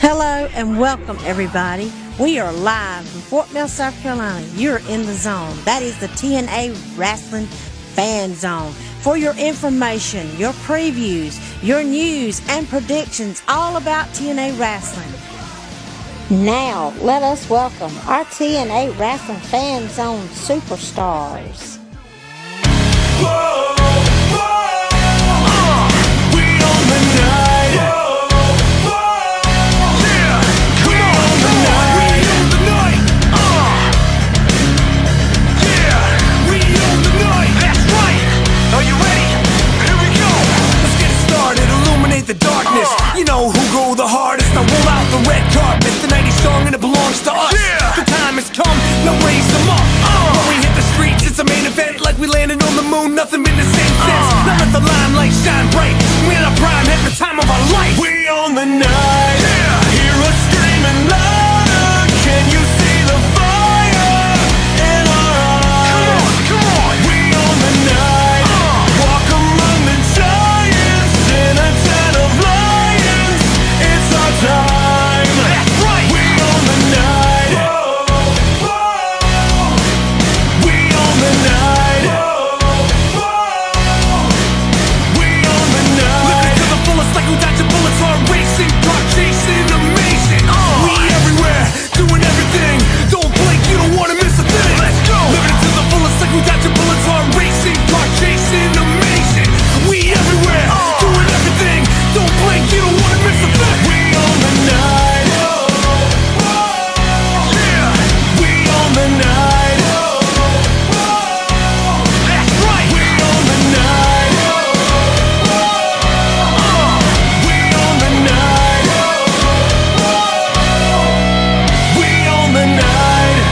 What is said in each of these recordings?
Hello and welcome everybody. We are live from Fort Mill, South Carolina. You're in the zone. That is the TNA Wrestling Fan Zone. For your information, your previews, your news and predictions all about TNA Wrestling. Now, let us welcome our TNA Wrestling Fan Zone superstars. Whoa, whoa, we on the night. The darkness, you know who go the hardest. I roll out the red carpet, the 90s song and it belongs to us. The time has come, now raise them up. When we hit the streets, it's a main event, like we landed on the moon, nothing been the same since. Now let the limelight shine bright, we in our prime, at the time of our life. We on the night, hear us screaming louder. Can you see the fire in our eyes? Come on, we on the night, walk among the giants in a time. That's right. We on the night. Whoa, whoa. We on the night. Whoa, whoa. We on the night. Living to the fullest like we dodging bullets, heart racing, car chasing, amazing. We everywhere, doing everything. Don't blink, you don't wanna miss a thing. Let's go. Living to the fullest like we dodging bullets, heart racing, car chasing, amazing. We everywhere, doing everything. Don't blink, you don't wanna miss a thing. We on the night. Whoa, whoa. Yeah. We on the night. Whoa, whoa. That's right. We on the night. Whoa, whoa. We on the night. Whoa, whoa. We on the night.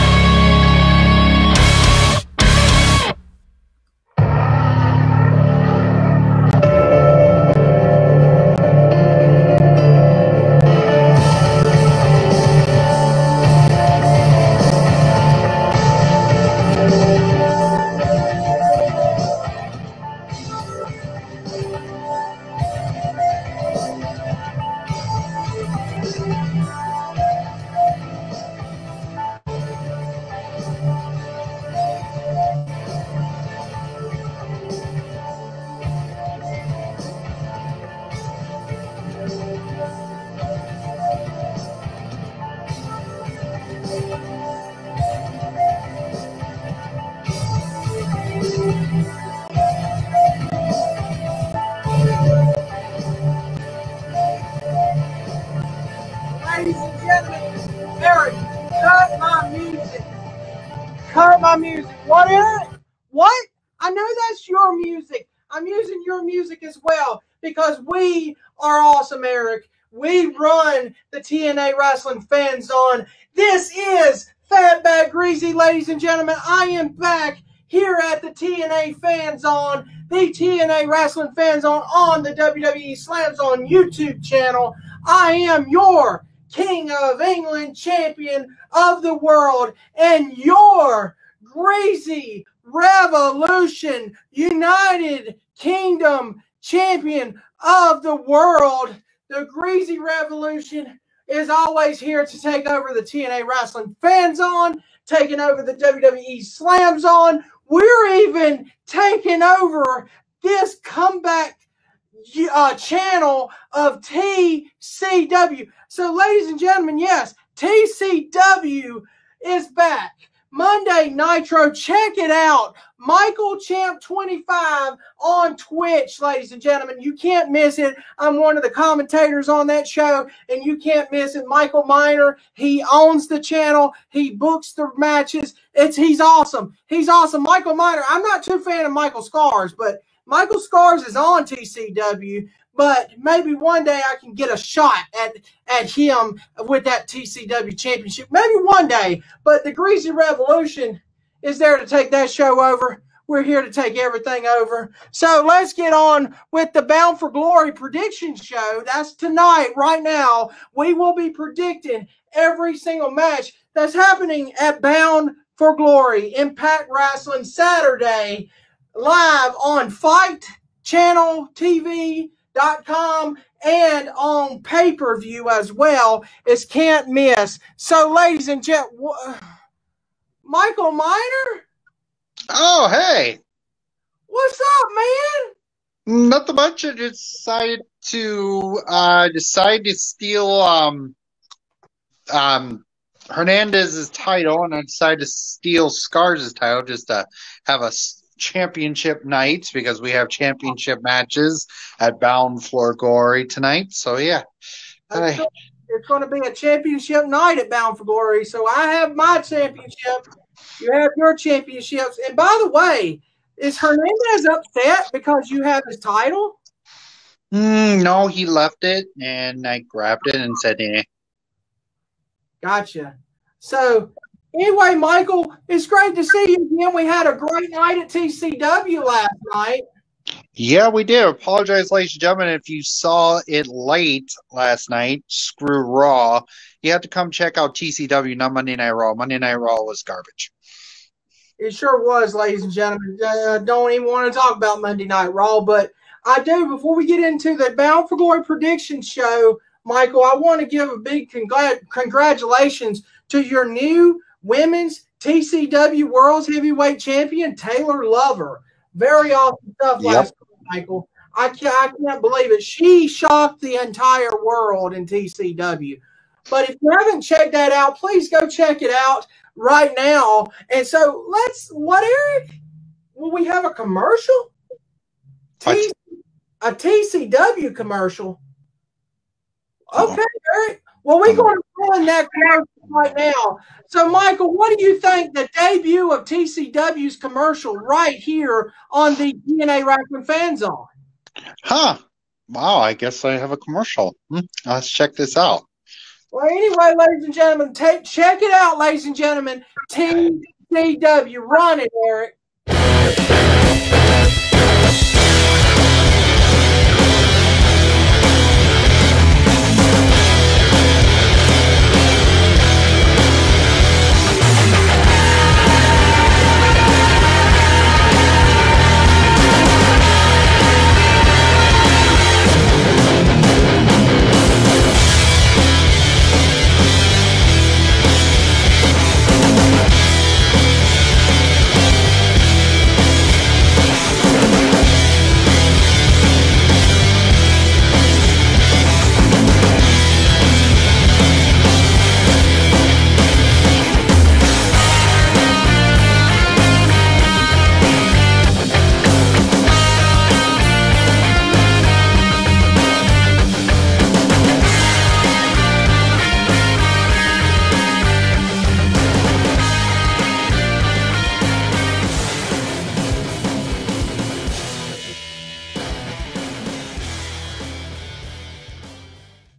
Ladies and gentlemen, Eric, cut my music. Cut my music. What is it? What? I know that's your music. I'm using your music as well because we are awesome, Eric. We run the TNA Wrestling Fan Zone. This is Fatback Greasy, ladies and gentlemen. I am back here at the TNA Fan Zone, the TNA Wrestling Fan Zone on the WWE Slam Zone YouTube channel. I am your King of England, champion of the world, and your Greasy Revolution United Kingdom champion of the world. The Greasy Revolution is always here to take over the TNA Wrestling Fan Zone, taking over the WWE Slam Zone. We're even taking over this comeback channel of TCW. So, ladies and gentlemen, yes, TCW is back. Monday Nitro, check it out. Michael Champ 25 on Twitch, ladies and gentlemen. You can't miss it. I'm one of the commentators on that show, and you can't miss it. Michael Miner, he owns the channel. He books the matches. He's awesome. He's awesome. Michael Miner, I'm not too fan of Michael Scars, but Michael Scars is on TCW. But maybe one day I can get a shot at him with that TCW championship. Maybe one day. But the Greasy Revolution is there to take that show over. We're here to take everything over. So let's get on with the Bound for Glory prediction show. That's tonight, right now. We will be predicting every single match that's happening at Bound for Glory, Impact Wrestling, Saturday, live on Fight Channel TV.com and on pay-per-view as well. It's can't miss. So, ladies and gentlemen, Michael Miner? Oh, hey. What's up, man? Nothing much. I decided to steal Hernandez's title, and I decided to steal Scars' title just to have a championship night because we have championship matches at Bound for Glory tonight. So yeah, It's going to be a championship night at Bound for Glory. So I have my championship. You have your championships. And by the way, is Hernandez upset because you have his title? No, he left it, and I grabbed it and said, "Eh." Gotcha. So, anyway, Michael, it's great to see you again. We had a great night at TCW last night. Yeah, we did. Apologize, ladies and gentlemen, if you saw it late last night. Screw Raw. You have to come check out TCW, not Monday Night Raw. Monday Night Raw was garbage. It sure was, ladies and gentlemen. Don't even want to talk about Monday Night Raw, but I do. Before we get into the Bound for Glory prediction show, Michael, I want to give a big congratulations to your new women's TCW World's Heavyweight Champion, Taylor Lover. Very awesome stuff last night, Michael. I can't believe it. She shocked the entire world in TCW. But if you haven't checked that out, please go check it out right now. And so Eric? Will we have a commercial? A TCW commercial? Okay, Eric. Well, we're going to run that commercial right now. So, Michael, what do you think the debut of TCW's commercial right here on the DNA Wrestling Fan Zone? Huh. Wow, I guess I have a commercial. Let's check this out. Well, anyway, ladies and gentlemen, check it out, ladies and gentlemen. TCW. Run it, Eric.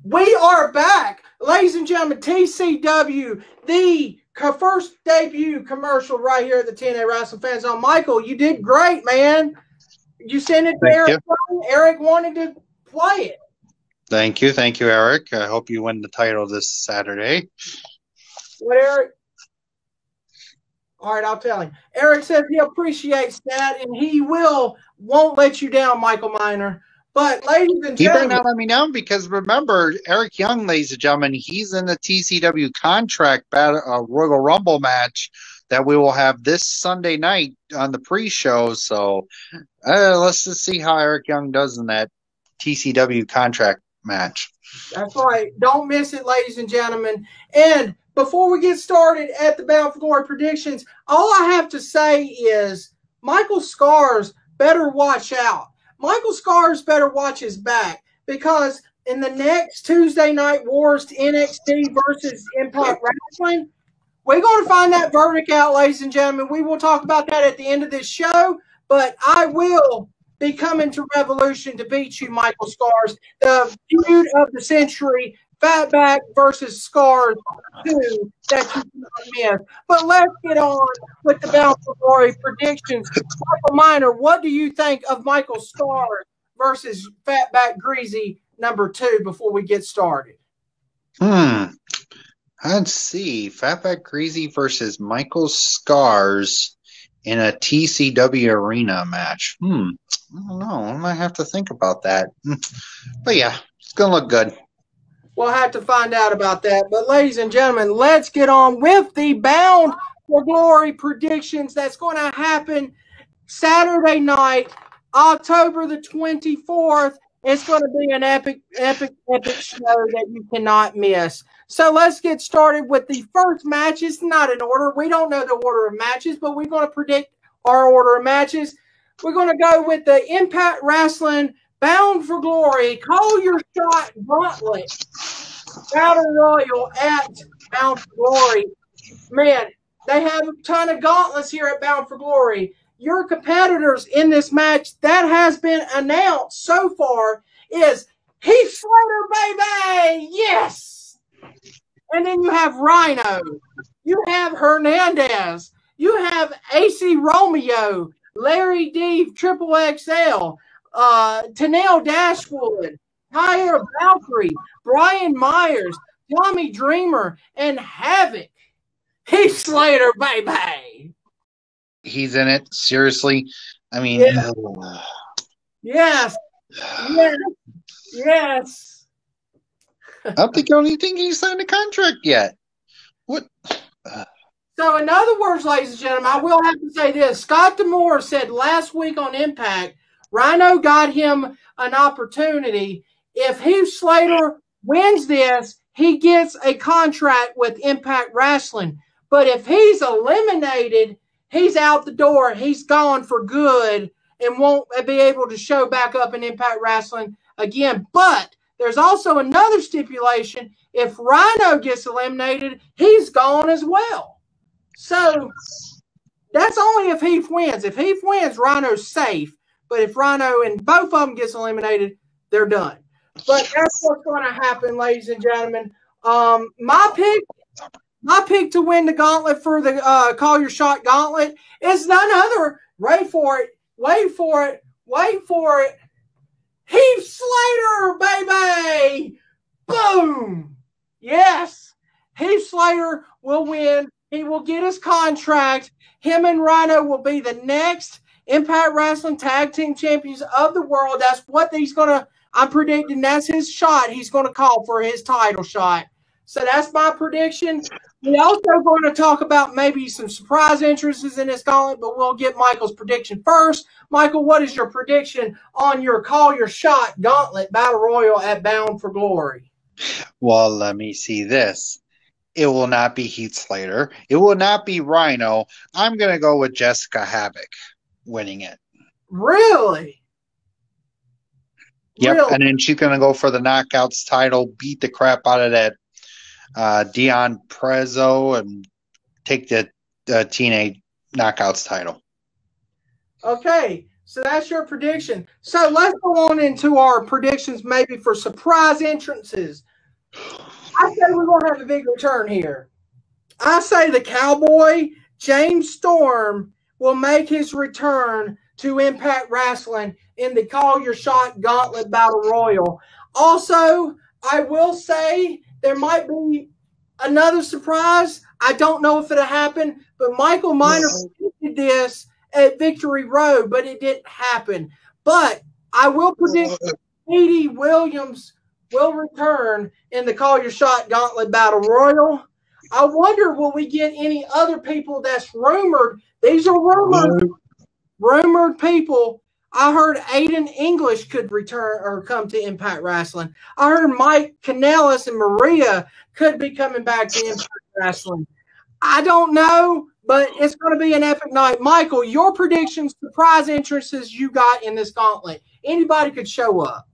We are back, ladies and gentlemen. TCW, the first debut commercial right here at the TNA Wrestling Fan Zone. Michael, you did great, man. You sent it to Eric. Eric wanted to play it. Thank you, Eric. I hope you win the title this Saturday. What, Eric? All right, I'll tell him. Eric says he appreciates that, and he won't let you down, Michael Miner. But, ladies and gentlemen, you better not let me down because remember, Eric Young, ladies and gentlemen, he's in the TCW contract battle, Royal Rumble match that we will have this Sunday night on the pre-show. So let's just see how Eric Young does in that TCW contract match. That's right. Don't miss it, ladies and gentlemen. And before we get started at the Bound for Glory predictions, all I have to say is Michael Scars better watch out. Michael Scars better watch his back because in the next Tuesday Night Wars NXT versus Impact Wrestling, we're going to find that verdict out, ladies and gentlemen. We will talk about that at the end of this show, but I will be coming to Revolution to beat you, Michael Scars. The feud of the century, Fatback versus Scars 2, that you cannot miss. But let's get on with the Bound for Glory predictions. Michael Miner, what do you think of Michael Scars versus Fatback Greasy number 2 before we get started? Let's see. Fatback Greasy versus Michael Scars in a TCW arena match. I don't know. I might have to think about that. But yeah, It's going to look good. We'll have to find out about that. But, ladies and gentlemen, let's get on with the Bound for Glory predictions that's going to happen Saturday night, October the 24th. It's going to be an epic show that you cannot miss. So let's get started with the first match. It's not in order. We don't know the order of matches, but we're going to predict our order of matches. We're going to go with the Impact Wrestling Bound for Glory, Call Your Shot Gauntlet Battle Royal at Bound for Glory. Man, they have a ton of gauntlets here at Bound for Glory. Your competitors in this match that has been announced so far is Heath Slater, baby! Yes! And then you have Rhino. You have Hernandez. You have AC Romeo, Larry D, Triple XL, Tanel Dashwood, Tyler Valkyrie, Brian Myers, Tommy Dreamer, and Havoc. Heath Slater, baby! He's in it. Seriously. I mean, yes. I don't think he signed a contract yet. What? So, in other words, ladies and gentlemen, I will have to say this. Scott D'Amore said last week on Impact, Rhino got him an opportunity. If Heath Slater wins this, he gets a contract with Impact Wrestling. But if he's eliminated, he's out the door. He's gone for good and won't be able to show back up in Impact Wrestling again. But there's also another stipulation. If Rhino gets eliminated, he's gone as well. So that's only if Heath wins. If Heath wins, Rhino's safe. But if Rhino and both of them gets eliminated, they're done. But that's what's going to happen, ladies and gentlemen. My pick to win the gauntlet for the Call Your Shot gauntlet is none other. Wait for it. Heath Slater, baby! Boom! Yes, Heath Slater will win. He will get his contract. Him and Rhino will be the next Impact Wrestling Tag Team Champions of the world. That's what he's going to, I'm predicting that's his shot. He's going to call for his title shot. So that's my prediction. We also going to talk about maybe some surprise entrances in this gauntlet, but we'll get Michael's prediction first. Michael, what is your prediction on your Call Your Shot gauntlet battle royal at Bound for Glory? Well, let me see this. It will not be Heath Slater. It will not be Rhino. I'm going to go with Jessica Havoc winning it. Really? Yep, Really? and then she's going to go for the Knockouts title, beat the crap out of that Deonna Purrazzo, and take the TNA Knockouts title. Okay, so that's your prediction. So let's go on into our predictions maybe for surprise entrances. I say we're going to have a big return here. I say the Cowboy, James Storm, will make his return to Impact Wrestling in the Call Your Shot Gauntlet Battle Royal. Also, I will say there might be another surprise. I don't know if it'll happen, but Michael Miner predicted this at Victory Road, but it didn't happen. But I will predict Edie Williams will return in the Call Your Shot Gauntlet Battle Royal. I wonder, will we get any other people that's rumored? These are rumored people. I heard Aiden English could return or come to Impact Wrestling. I heard Mike Kanellis and Maria could be coming back to Impact Wrestling. I don't know, but it's going to be an epic night. Michael, your predictions, surprise entrances you got in this gauntlet. Anybody could show up.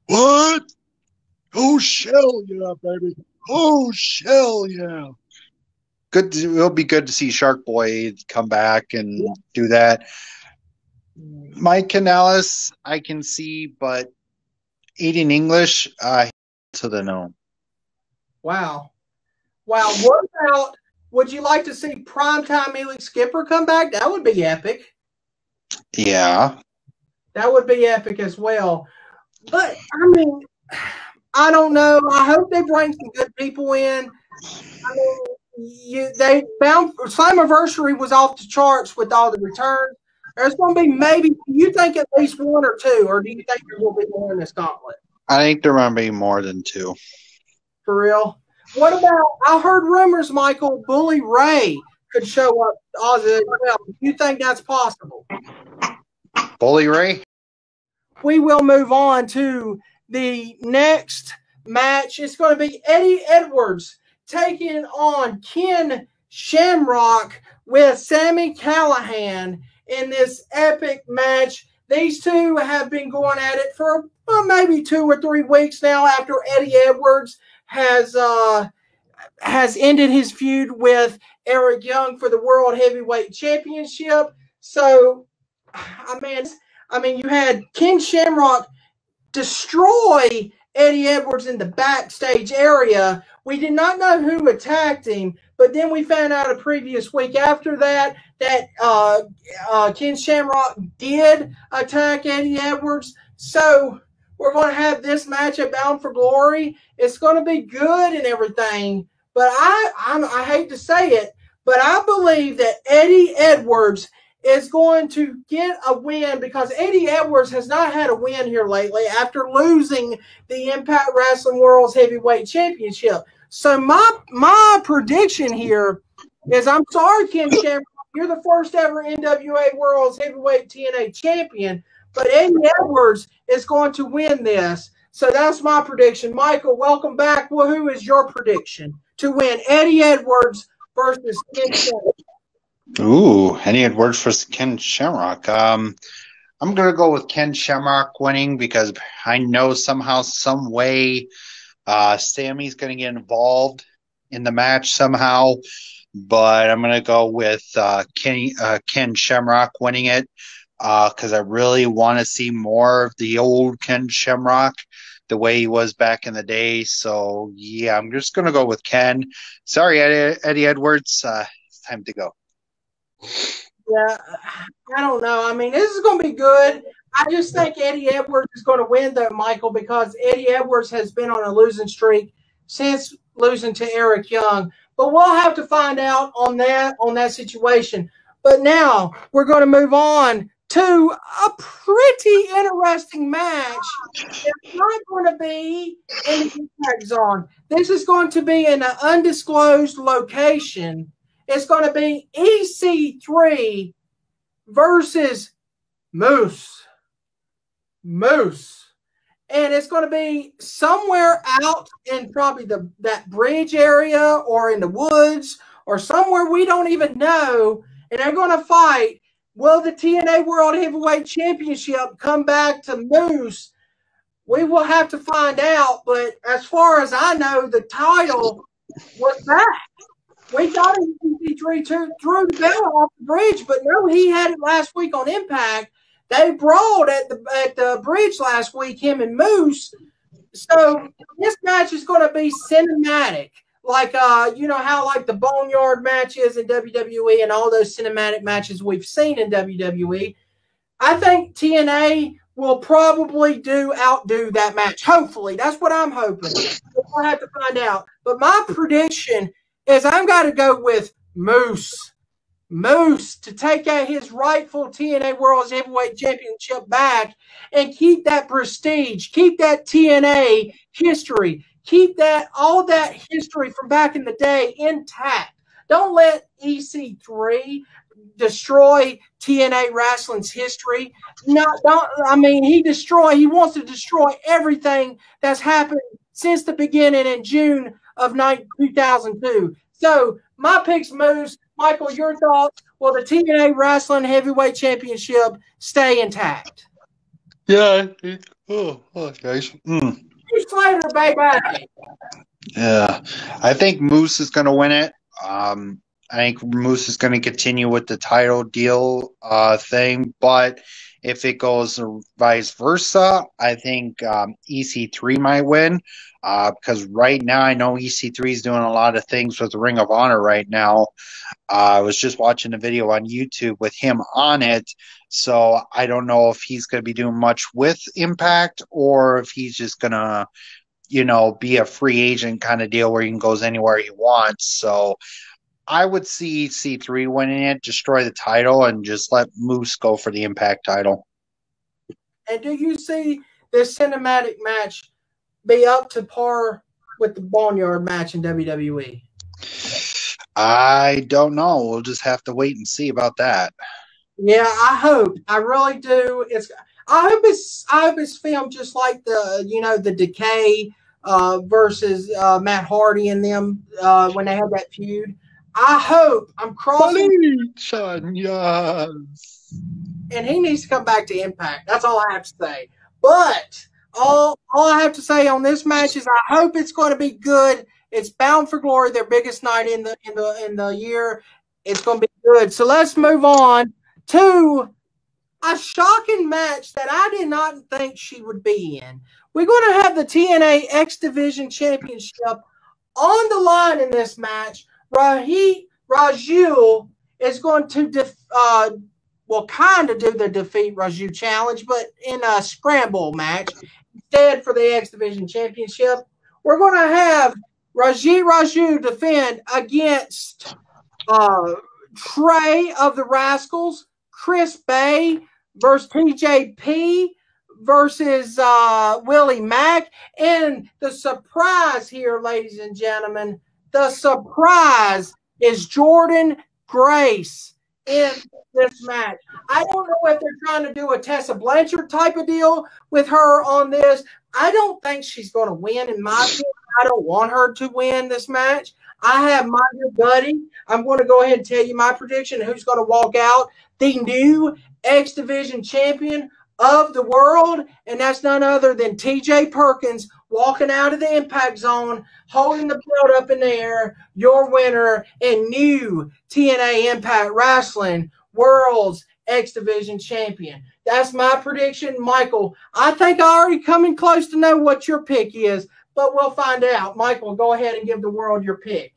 What? Oh, Shell, yeah, baby. Oh, Shell, yeah. It'll be good to see Shark Boy come back and do that. Mike Kanellis, I can see, but Aiden English, to the no. Wow. What about, would you like to see Primetime Elite Skipper come back? That would be epic. Yeah. That would be epic as well. But, I mean, I don't know. I hope they bring some good people in. I mean, Slammiversary was off the charts with all the returns. There's going to be maybe, do you think at least one or two, or do you think there will be more in this gauntlet? I think there might be more than two. For real? What about, I heard rumors, Michael, Bully Ray could show up Aussie as well. Do you think that's possible? Bully Ray? We will move on to the next match. It's going to be Eddie Edwards taking on Ken Shamrock with Sami Callihan in this epic match. These two have been going at it for maybe 2 or 3 weeks now after Eddie Edwards has ended his feud with Eric Young for the World Heavyweight Championship. So, I mean, you had Ken Shamrock destroy Eddie Edwards in the backstage area. We did not know who attacked him, but then we found out a previous week after that Ken Shamrock did attack Eddie Edwards. So we're going to have this match at Bound for Glory. It's going to be good and everything, but I hate to say it, but I believe that Eddie Edwards is going to get a win because Eddie Edwards has not had a win here lately after losing the Impact Wrestling World's Heavyweight Championship. So my prediction here is, I'm sorry, Ken Shamrock, you're the first ever NWA World's Heavyweight TNA Champion, but Eddie Edwards is going to win this. So that's my prediction. Michael, welcome back. Well, who is your prediction to win? Eddie Edwards versus Ken Shamrock. Ooh, Eddie Edwards versus Ken Shamrock. I'm going to go with Ken Shamrock winning because I know somehow, some way, Sammy's going to get involved in the match somehow. But I'm going to go with Ken Shamrock winning it because I really want to see more of the old Ken Shamrock the way he was back in the day. So, yeah, I'm just going to go with Ken. Sorry, Eddie Edwards. It's time to go. Yeah, I don't know. I mean, this is going to be good. I just think Eddie Edwards is going to win, though, Michael, because Eddie Edwards has been on a losing streak since losing to Eric Young. But we'll have to find out on that situation. But now we're going to move on to a pretty interesting match. It's not going to be in the Impact Zone. This is going to be in an undisclosed location. It's going to be EC3 versus Moose. And it's going to be somewhere out in probably that bridge area or in the woods or somewhere we don't even know. And they're going to fight. Will the TNA World Heavyweight Championship come back to Moose? We will have to find out. But as far as I know, the title was back. We thought EC3 threw the bell off the bridge, but no, he had it last week on Impact. They brawled at the bridge last week, him and Moose. So this match is going to be cinematic, like you know how like the Boneyard matches in WWE and all those cinematic matches we've seen in WWE. I think TNA will probably outdo that match. Hopefully, that's what I'm hoping. We'll have to find out. But my prediction is I'm got to go with Moose. Moose to take out his rightful TNA World's Heavyweight Championship back and keep that prestige, keep that TNA history, keep all that history from back in the day intact. Don't let EC3 destroy TNA wrestling's history. He wants to destroy everything that's happened since the beginning in June of 2002. So my pick's Moose. Michael, your thoughts? Will the TNA Wrestling Heavyweight Championship stay intact? Yeah. Guys. Slater, baby. Yeah. I think Moose is going to win it. I think Moose is going to continue with the title deal thing, but if it goes vice versa, I think EC3 might win because right now I know EC3 is doing a lot of things with Ring of Honor right now. I was just watching a video on YouTube with him on it, so I don't know if he's going to be doing much with Impact or if he's just going to, be a free agent kind of deal where he can go anywhere he wants. So I would see C3 winning it, destroy the title, and just let Moose go for the Impact title. And do you see this cinematic match be up to par with the Boneyard match in WWE? I don't know. We'll just have to wait and see about that. Yeah, I hope. I really do. I hope it's filmed just like the Decay versus Matt Hardy and them when they had that feud. I hope. I'm crossing. Yes. And he needs to come back to Impact. That's all I have to say. But all I have to say on this match is I hope it's going to be good. It's Bound for Glory, their biggest night in the year. It's going to be good. So let's move on to a shocking match that I did not think she would be in. We're going to have the TNA X Division Championship on the line in this match. Raju is going to kind of do the defeat Raju challenge, but in a scramble match instead for the X Division Championship. We're going to have Raju defend against Trey of the Rascals, Chris Bay versus TJP versus Willie Mack. And the surprise here, ladies and gentlemen, the surprise is Jordynne Grace in this match. I don't know if they're trying to do a Tessa Blanchard type of deal with her on this. I don't think she's going to win, in my opinion. I don't want her to win this match. I have my new buddy. I'm going to go ahead and tell you my prediction who's going to walk out the new X Division champion of the world, and that's none other than TJ Perkins walking out of the Impact Zone, holding the belt up in the air, your winner and new TNA Impact Wrestling World's X Division champion. That's my prediction, Michael. I think I already coming close to know what your pick is, but we'll find out. Michael, go ahead and give the world your pick.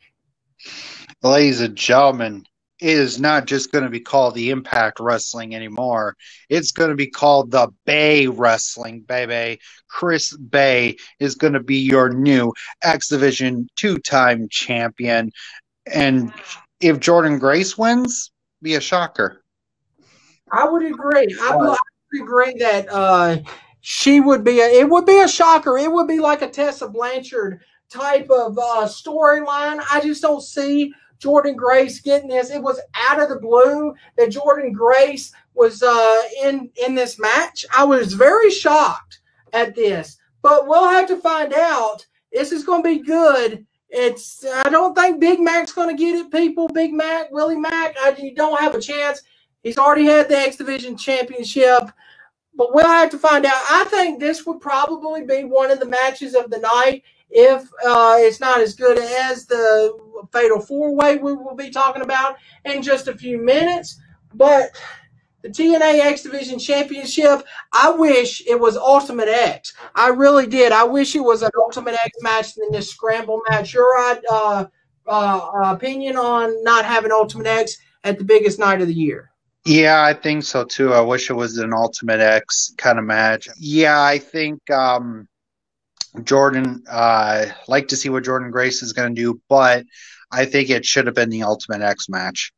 Ladies and gentlemen, it is not just going to be called the Impact Wrestling anymore. It's going to be called the Bay Wrestling, baby. Chris Bay is going to be your new X Division 2-time champion. And if Jordynne Grace wins, be a shocker. I would agree. I would agree that she would be. It would be a shocker. It would be like a Tessa Blanchard type of storyline. I just don't see Jordynne Grace getting this. It was out of the blue that Jordynne Grace was in this match. I was very shocked at this, but we'll have to find out. This is going to be good. I don't think Big Mac's going to get it, people. Big Mac, Willie Mack, you don't have a chance. He's already had the X Division Championship, but we'll have to find out. I think this would probably be one of the matches of the night if it's not as good as the Fatal 4-Way we will be talking about in just a few minutes. But the TNA X Division Championship, I wish it was Ultimate X. I really did. I wish it was an Ultimate X match than this scramble match. Your opinion on not having Ultimate X at the biggest night of the year? Yeah, I think so too. I wish it was an Ultimate X kind of match. Yeah, I think Jordynne, like to see what Jordynne Grace is going to do, but I think it should have been the Ultimate X match.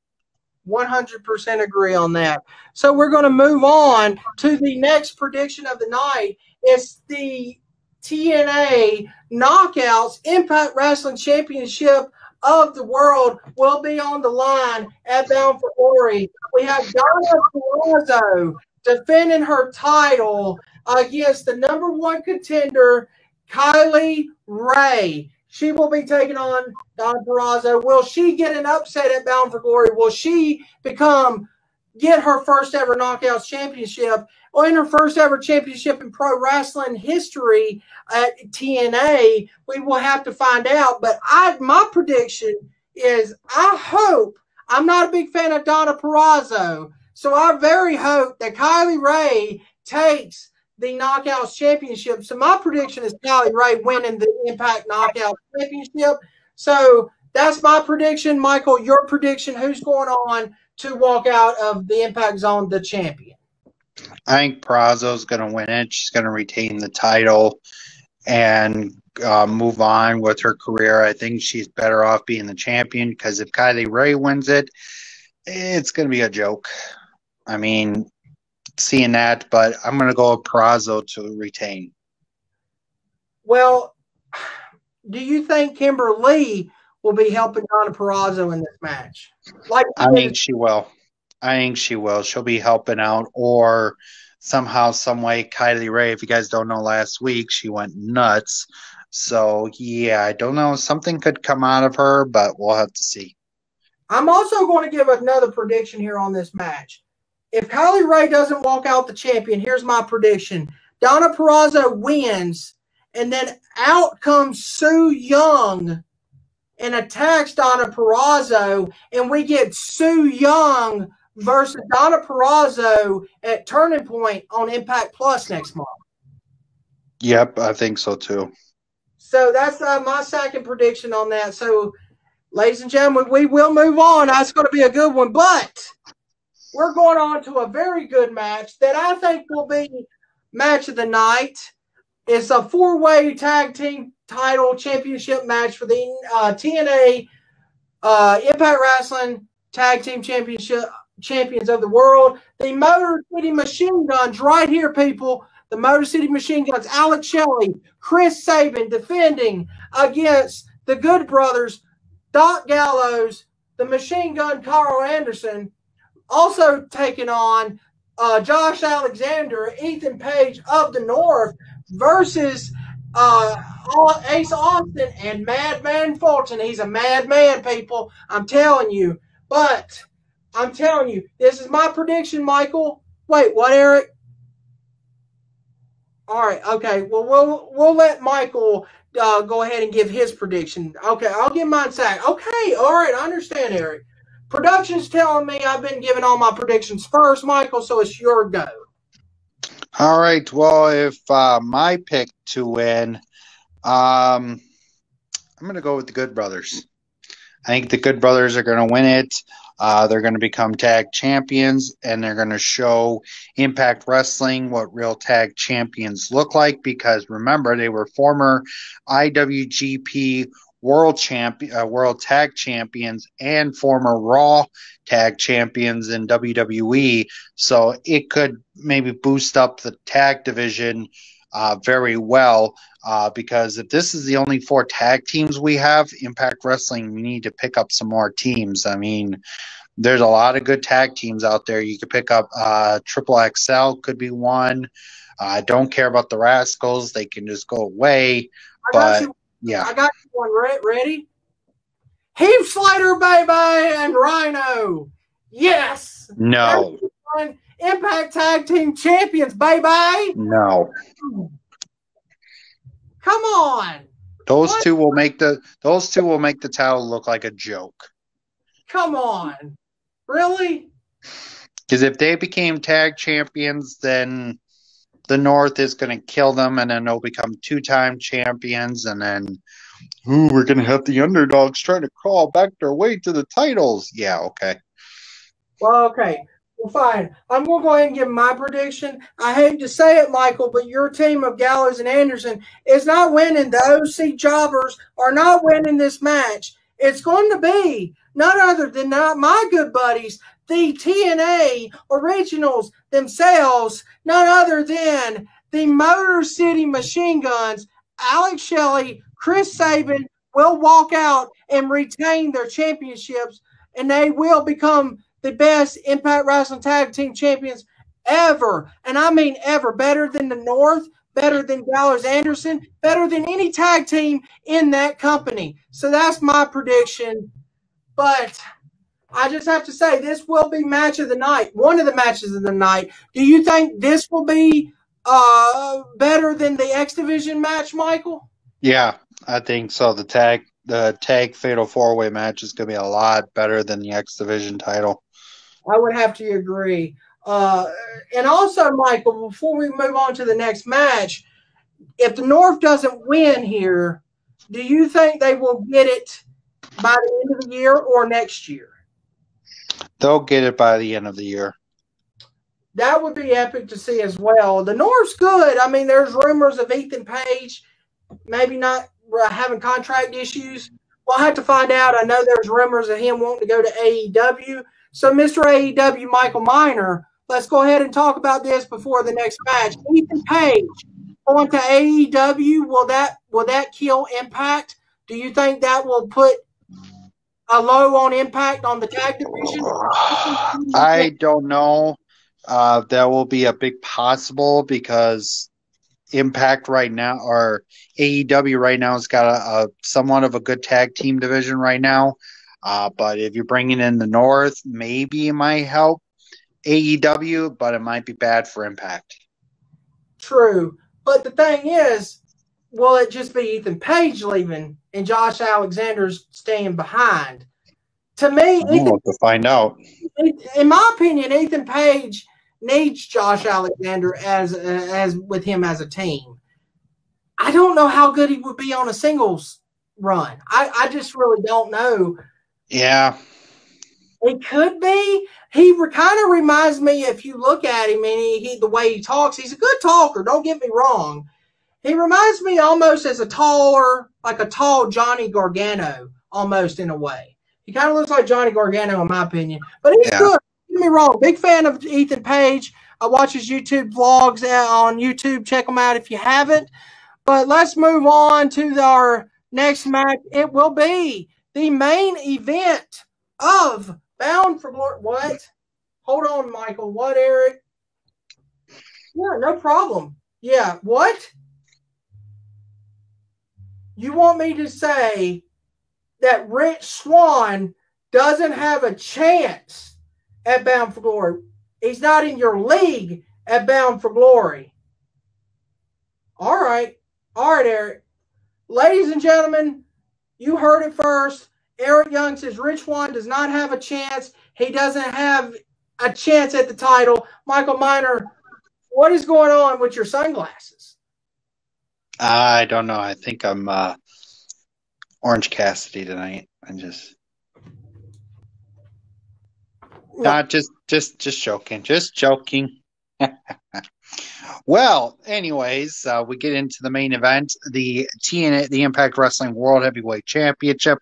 100% agree on that. So we're going to move on to the next prediction of the night. It's the TNA Knockouts Impact Wrestling Championship of the world will be on the line at Bound for Glory. We have Deonna Purrazzo defending her title against the number one contender, Kylie Ray. She will be taking on Deonna Purrazzo. Will she get an upset at Bound for Glory? Will she get her first ever Knockouts championship or in her first ever championship in pro wrestling history at TNA? We will have to find out. But my prediction is I'm not a big fan of Deonna Purrazzo, so I very hope that Kylie Ray takes the Knockouts Championship. So my prediction is Kylie Ray winning the Impact Knockouts Championship. So that's my prediction. Michael, your prediction, who's going on to walk out of the Impact Zone the champion? I think Purrazzo's going to win it. She's going to retain the title. and move on with her career. I think she's better off being the champion because if Kylie Ray wins it, it's going to be a joke. I mean, seeing that, but I'm going to go with Purrazzo to retain. Well, do you think Kimberly will be helping Deonna Purrazzo in this match? I think she will. She'll be helping out, or somehow, some way, Kylie Ray. If you guys don't know, last week she went nuts. So yeah, I don't know. Something could come out of her, but we'll have to see. I'm also going to give another prediction here on this match. If Kylie Ray doesn't walk out the champion, here's my prediction. Deonna Purrazzo wins, and then out comes Su Yung and attacks Deonna Purrazzo, and we get Su Yung versus Deonna Purrazzo at Turning Point on Impact Plus next month. Yep, I think so too. So that's my second prediction on that. So, ladies and gentlemen, we will move on. That's going to be a good one, but we're going on to a very good match that I think will be match of the night. It's a four-way tag team title championship match for the TNA Impact Wrestling Tag Team Championship champions of the world. The Motor City Machine Guns right here, people. The Motor City Machine Guns, Alex Shelley, Chris Sabin defending against the Good Brothers, Doc Gallows, the Machine Gun Karl Anderson, also taking on Josh Alexander, Ethan Page of the North versus Ace Austin and Madman Fulton. He's a madman, people. I'm telling you. But I'm telling you, this is my prediction, Michael. Wait, what, Eric? All right, okay. Well, we'll let Michael go ahead and give his prediction. Okay, I'll give mine back. Okay, all right, I understand, Eric. Production's telling me I've been giving all my predictions first, Michael, so it's your go. All right. Well, if my pick to win, I'm going to go with the Good Brothers. I think the Good Brothers are going to win it. They're going to become tag champions, and they're going to show Impact Wrestling what real tag champions look like. Because remember, they were former IWGP World Tag Champions and former Raw Tag Champions in WWE. So it could maybe boost up the tag division very well. Because if this is the only 4 tag teams we have, Impact Wrestling, we need to pick up some more teams. I mean, there's a lot of good tag teams out there. You could pick up Triple XL could be one. I don't care about the Rascals. They can just go away. But yeah. I got you one. Ready? Heath Slater, baby, and Rhino. Yes. No. Impact Tag Team Champions, baby. No. Come on. Those two will make the title look like a joke. Come on. Really? Because if they became tag champions, then the North is going to kill them, and then they'll become 2-time champions, and then we're going to have the underdogs trying to crawl back their way to the titles. Yeah, okay. Well, okay. Well, fine. I'm going to go ahead and give my prediction. I hate to say it, Michael, but your team of Gallows and Anderson is not winning. The OC Jobbers are not winning this match. It's going to be none other than my good buddies, the TNA Originals themselves, none other than the Motor City Machine Guns. Alex Shelley, Chris Sabin will walk out and retain their championships, and they will become the best Impact Wrestling Tag Team Champions ever. And I mean ever. Better than the North, better than Gallows Anderson, better than any tag team in that company. So that's my prediction. But I just have to say, this will be match of the night. One of the matches of the night. Do you think this will be better than the X Division match, Michael? Yeah, I think so. The tag Fatal 4-Way match is going to be a lot better than the X Division title. I would have to agree. And also, Michael, before we move on to the next match, if the North doesn't win here, do you think they will get it by the end of the year or next year? They'll get it by the end of the year. That would be epic to see as well. The North's good. I mean, there's rumors of Ethan Page maybe not having contract issues. We'll have to find out. I know there's rumors of him wanting to go to AEW. So, Mr. AEW, Michael Miner, let's go ahead and talk about this before the next match. Ethan Page going to AEW. Will that kill Impact? Do you think that will put a low on Impact on the tag division? I don't know. That will be a big possible because Impact right now, or AEW right now, has got a somewhat of a good tag team division right now. But if you're bringing in the North, maybe it might help AEW, but it might be bad for Impact. True. But the thing is, will it just be Ethan Page leaving and Josh Alexander's staying behind? To me, We'll have to find out. In my opinion, Ethan Page needs Josh Alexander as with him as a team. I don't know how good he would be on a singles run. I just really don't know. Yeah. It could be. He kind of reminds me, if you look at him and the way he talks, he's a good talker. Don't get me wrong. He reminds me almost as a tall Johnny Gargano, almost in a way. He kind of looks like Johnny Gargano, in my opinion. But he's good. Don't get me wrong. Big fan of Ethan Page. I watch his YouTube vlogs on YouTube. Check them out if you haven't. But let's move on to our next match. It will be the main event of Bound for Glory. What? Hold on, Michael. What, Eric? Yeah, no problem. Yeah, what? You want me to say that Rich Swann doesn't have a chance at Bound for Glory? He's not in your league at Bound for Glory. All right, Eric. Ladies and gentlemen, you heard it first. Eric Young says Rich Swann does not have a chance. He doesn't have a chance at the title. Michael Miner, what is going on with your sunglasses? I don't know. I think I'm Orange Cassidy tonight. I'm just not just joking. Just joking. Well, anyways, we get into the main event, the Impact Wrestling World Heavyweight Championship.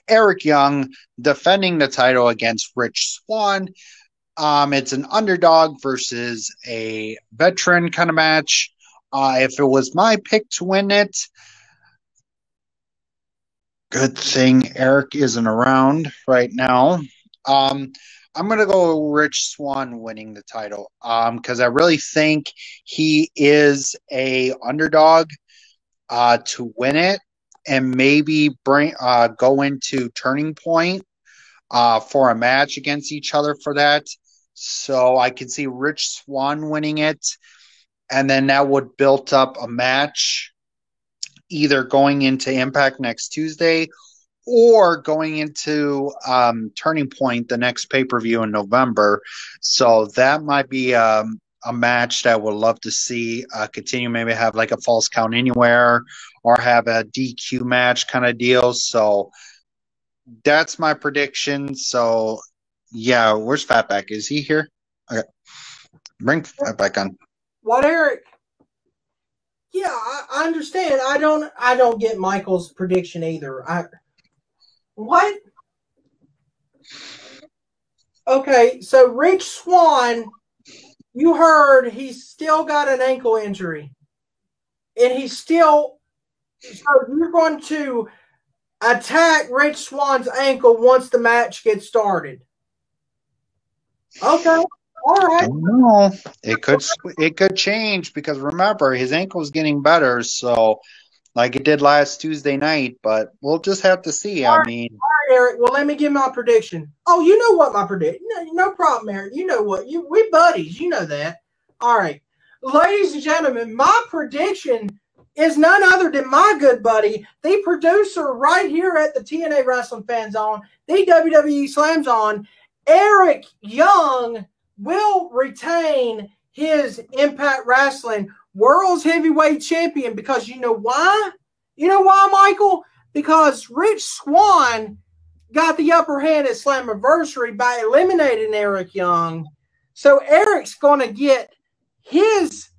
Eric Young defending the title against Rich Swann. It's an underdog versus a veteran kind of match. If it was my pick to win it, good thing Eric isn't around right now. I'm going to go Rich Swann winning the title because I really think he is a underdog to win it and maybe go into Turning Point for a match against each other for that. So I can see Rich Swann winning it, and then that would build up a match either going into Impact next Tuesday or going into Turning Point, the next pay-per-view in November. So that might be a match that I would love to see continue, maybe have like a Falls Count Anywhere or have a DQ match kind of deal. So that's my prediction. So, yeah, where's Fatback? Is he here? Okay. Bring Fatback on. What, Eric? Yeah, I understand. I don't get Michael's prediction either. What? Okay, so Rich Swann, you heard he's still got an ankle injury. And so you're going to attack Rich Swann's ankle once the match gets started. Okay. All right. I don't know. It could change because remember his ankle's getting better, so like it did last Tuesday night, but we'll just have to see. All right, Eric. Well, let me give my prediction. Oh, you know what my prediction? No problem, Eric. You know what? We buddies. You know that. All right, ladies and gentlemen, my prediction is none other than my good buddy, the producer right here at the TNA Wrestling Fan Zone, the WWE Slam Zone, Eric Young will retain his Impact Wrestling World's Heavyweight Champion because you know why? You know why, Michael? Because Rich Swann got the upper hand at Slammiversary by eliminating Eric Young. So Eric's going to get his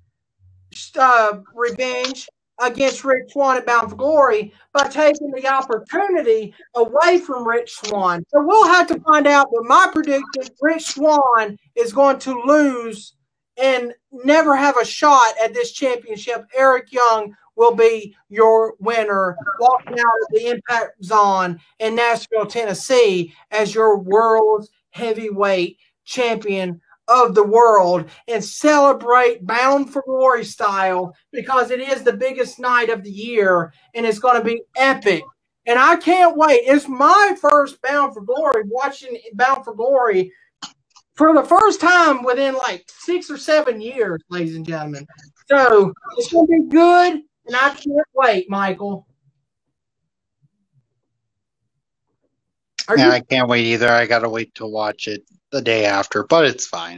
revenge against Rich Swann at Bound for Glory by taking the opportunity away from Rich Swann. So we'll have to find out, but my prediction, Rich Swann is going to lose and never have a shot at this championship. Eric Young will be your winner, walking out of the Impact Zone in Nashville, Tennessee, as your world's heavyweight champion of the world, and celebrate Bound for Glory style, because it is the biggest night of the year and it's going to be epic. And I can't wait. It's my first Bound for Glory, watching Bound for Glory for the first time within like 6 or 7 years, ladies and gentlemen. So it's going to be good, and I can't wait, Michael. I can't wait either. I got to wait to watch it the day after, but it's fine.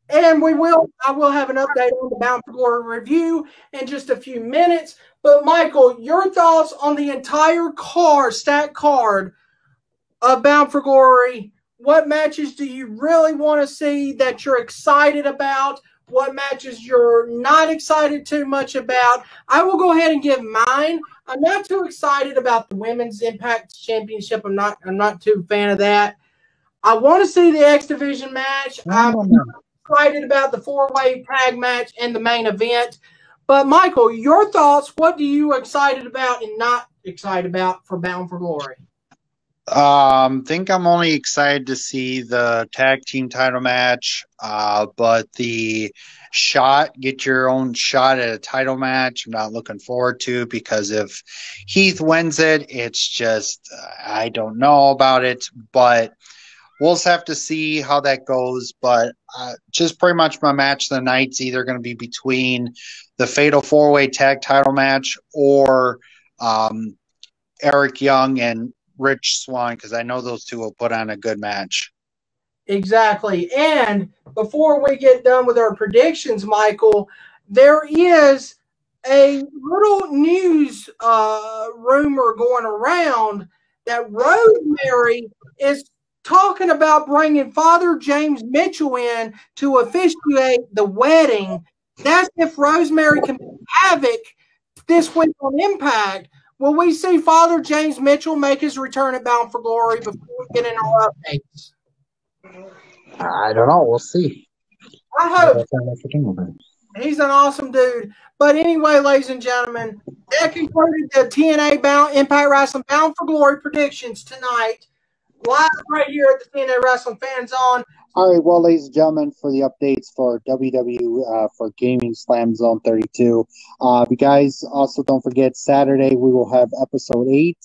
And I will have an update on the Bound for Glory review in just a few minutes. But Michael, your thoughts on the entire stacked card of Bound for Glory? What matches do you really want to see that you're excited about? What matches you're not excited too much about? I will go ahead and give mine. I'm not too excited about the Women's Impact Championship. I'm not too fan of that. I want to see the X Division match. I'm excited about the 4-way tag match and the main event. But Michael, your thoughts? What do you excited about and not excited about for Bound for Glory? Think I'm only excited to see the tag team title match, but the get your own shot at a title match, I'm not looking forward to, because if Heath wins it, it's just, I don't know about it, but we'll just have to see how that goes. But just pretty much my match of the night's either going to be between the Fatal 4-Way Tag Title match or Eric Young and Rich Swann, because I know those two will put on a good match. Exactly. And before we get done with our predictions, Michael, there is a little news rumor going around that Rosemary is talking about bringing Father James Mitchell in to officiate the wedding. That's if Rosemary can make havoc this week on Impact. Will we see Father James Mitchell make his return at Bound for Glory before we get in our updates? I don't know. We'll see. I hope. He's an awesome dude. But anyway, ladies and gentlemen, that concluded the TNA Impact Wrestling Bound for Glory predictions tonight. Live right here at the TNA Wrestling Fan Zone. All right, well, ladies and gentlemen, for the updates for WW for Gaming Slam Zone 32. You guys also don't forget, Saturday we will have episode 8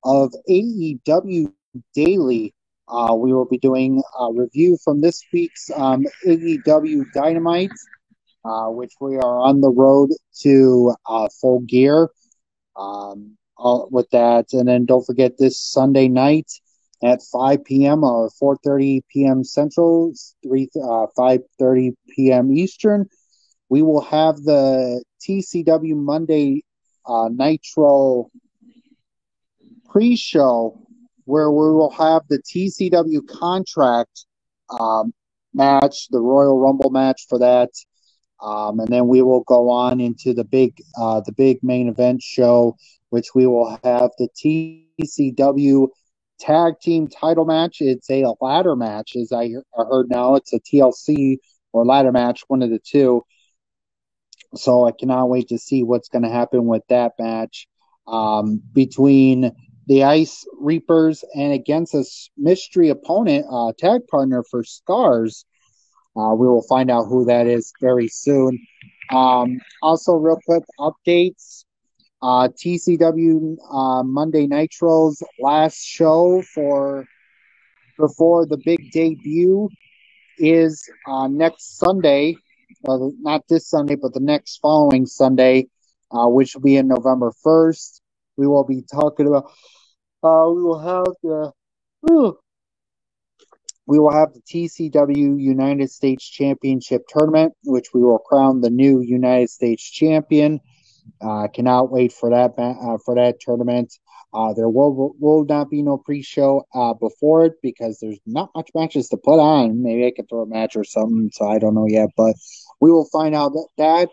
of AEW Daily. We will be doing a review from this week's AEW Dynamite, which we are on the road to Full Gear with that. And then don't forget, this Sunday night at 5 p.m. or 4:30 p.m. Central, 5:30 p.m. Eastern, we will have the TCW Monday Nitro pre-show, where we will have the TCW contract match, the Royal Rumble match for that, and then we will go on into the big main event show, which we will have the TCW tag team title match. It's a ladder match, as I heard now. It's a TLC or ladder match, one of the two. So I cannot wait to see what's going to happen with that match between the Ice Reapers and against a mystery opponent, tag partner for Scars. We will find out who that is very soon. Also, real quick updates. TCW Monday Nitro's last show before the big debut is next Sunday. Not this Sunday, but the next following Sunday, which will be in November 1st. We will be talking about. We will have the TCW United States Championship Tournament, which we will crown the new United States champion. Cannot wait for that tournament. There will not be no pre-show before it, because there's not much matches to put on. Maybe I could throw a match or something, so I don't know yet. But we will find out that.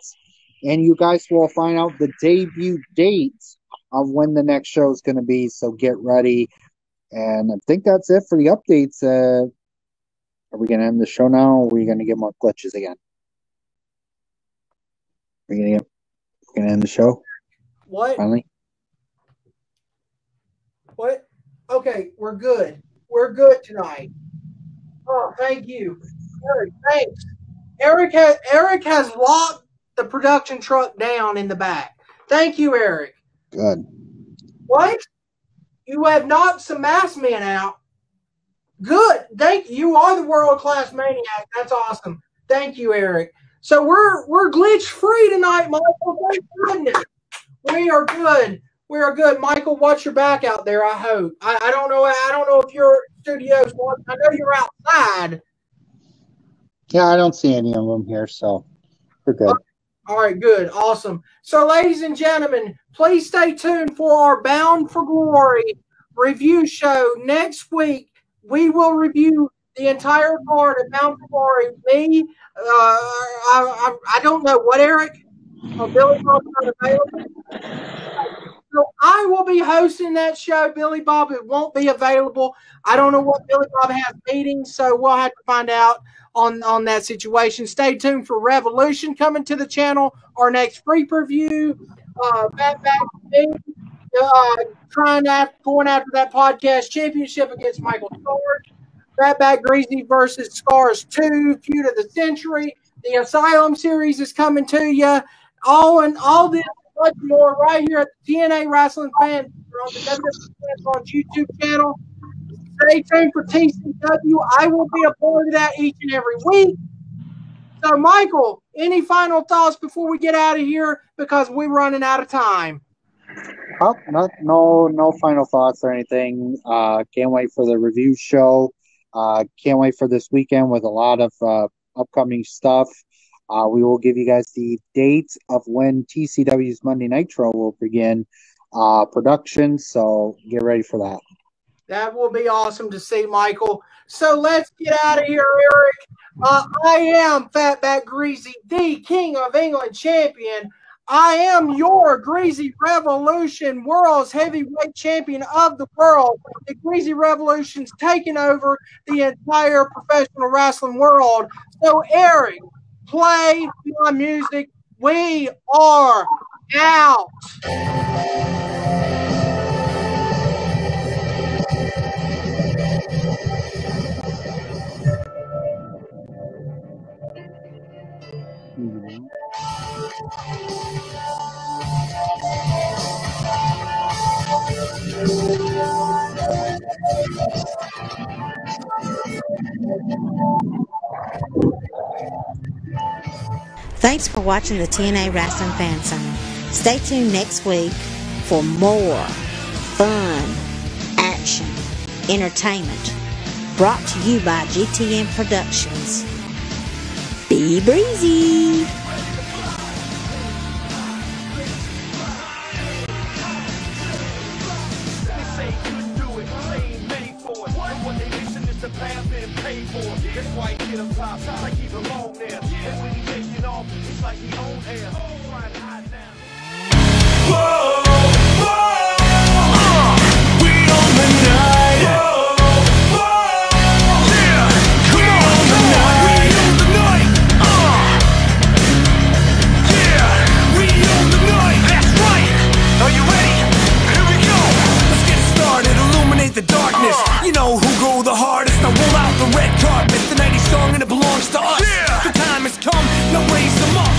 and you guys will find out the debut dates of when the next show is going to be. So get ready. And I think that's it for the updates. Are we going to end the show now, or are we going to get more glitches again? We're going to end the show? What? Finally? What? Okay, we're good. We're good tonight. Oh, thank you. Eric, thanks. Eric has locked the production truck down in the back. Thank you, Eric. Good. What? You have knocked some masked men out. Good. Thank you. You are the world-class maniac. That's awesome. Thank you, Eric. So we're glitch-free tonight, Michael. Thank goodness. We are good. We are good. Michael, watch your back out there, I hope. I don't know. I don't know if your studio's on. I know you're outside. Yeah, I don't see any of them here, so we're good. All right, good. Awesome. So, ladies and gentlemen, please stay tuned for our Bound for Glory review show next week. We will review the entire card of Bound for Glory. Me, I don't know what, Eric? Billy Bob's not available. So I will be hosting that show. Billy Bob won't be available. I don't know what Billy Bob has meetings, so we'll have to find out on that situation. Stay tuned for Revolution coming to the channel. Our next free preview. Fatback, going after that podcast championship against Michael Stewart. Fatback Greasy versus Scars 2, Feud of the Century. The Asylum series is coming to you. All this and much more right here at the TNA Wrestling Fans on the WWE on YouTube channel. Stay tuned for TCW. I will be a part of that each and every week. So, Michael, any final thoughts before we get out of here? Because we're running out of time. Oh, no final thoughts or anything. Can't wait for the review show. Can't wait for this weekend with a lot of upcoming stuff. We will give you guys the dates of when TCW's Monday Nitro will begin production, so get ready for that. That will be awesome to see, Michael. So let's get out of here, Eric. I am Fatback Greasy, the King of England champion. I am your Greasy Revolution World's Heavyweight Champion of the world. The Greasy Revolution's taken over the entire professional wrestling world. So, Eric, play my music. We are out. Thanks for watching the TNA Wrestling Fan Zone. Stay tuned next week for more fun, action, entertainment brought to you by GTM Productions. Be breezy! That's why he get up top, like he belong there. And when he taking off, it's like he own air. Trying to hide now. Whoa, whoa, we on the night. Whoa, whoa, yeah, come on the night. We on the night. Yeah, we on the night. That's right. Are you ready? Here we go. Let's get started. Illuminate the darkness. You know who go the hardest. Now roll out the red carpet. The night is strong and it belongs to us. Yeah. The time has come. Now raise them up.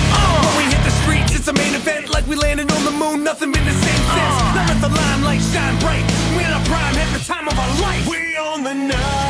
When we hit the streets, it's a main event. Like we landed on the moon. Nothing been the same since. Now let the limelight shine bright. We're in our prime, having the time of our life. We on the night.